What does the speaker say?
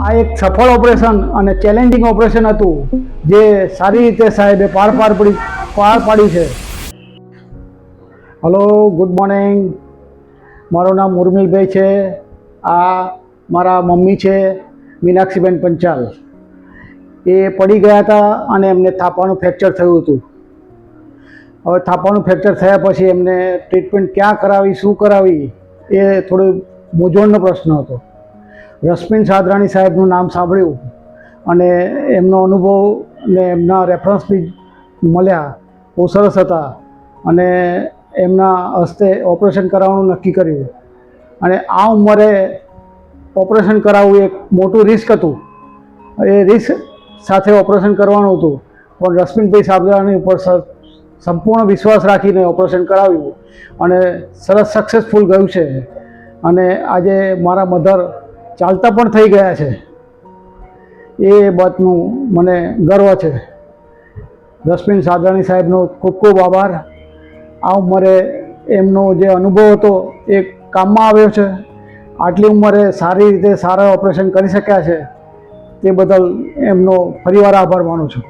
આ એક સફળ ઓપરેશન અને ચેલેન્જિંગ ઓપરેશન હતું જે સારી રીતે સાહેબે પાર પાડ્યું છે. Hello, good morning. મારું નામ ઉર્મિલભાઈ છે. આ મારા મમ્મી છે મીનાક્ષીબેન પંચાલ. એ પડી ગયા હતા અને એમને થાપાનું ફ્રેક્ચર થયું હતું. હવે થાપાનું ફ્રેક્ચર થયા પછી એમને ટ્રીટમેન્ટ ક્યાં કરાવી, શું કરાવી, એ થોડો મૂંઝવણનો પ્રશ્ન હતો. રશ્મિન સાદરાણી સાહેબનું નામ સાંભળ્યું અને એમનો અનુભવ ને એમના રેફરન્સ બી મળ્યા, બહુ સરસ હતા અને એમના હસ્તે ઓપરેશન કરાવવાનું નક્કી કર્યું. અને આ ઉંમરે ઓપરેશન કરાવવું એક મોટું રિસ્ક હતું. એ રિસ્ક સાથે ઓપરેશન કરવાનું હતું, પણ રશ્મિનભાઈ સાદરાણી ઉપર સંપૂર્ણ વિશ્વાસ રાખીને ઓપરેશન કરાવ્યું અને સરસ સક્સેસફુલ ગયું છે. અને આજે મારા મધર ચાલતા પણ થઈ ગયા છે. એ બાતનું મને ગર્વ છે. રશ્મિન સાદરાણી સાહેબનો ખૂબ ખૂબ આભાર. આ ઉંમરે એમનો જે અનુભવ હતો એ કામમાં આવ્યો છે. આટલી ઉંમરે સારી રીતે સારા ઓપરેશન કરી શક્યા છે, તે બદલ એમનો ફરીવાર આભાર માનું છું.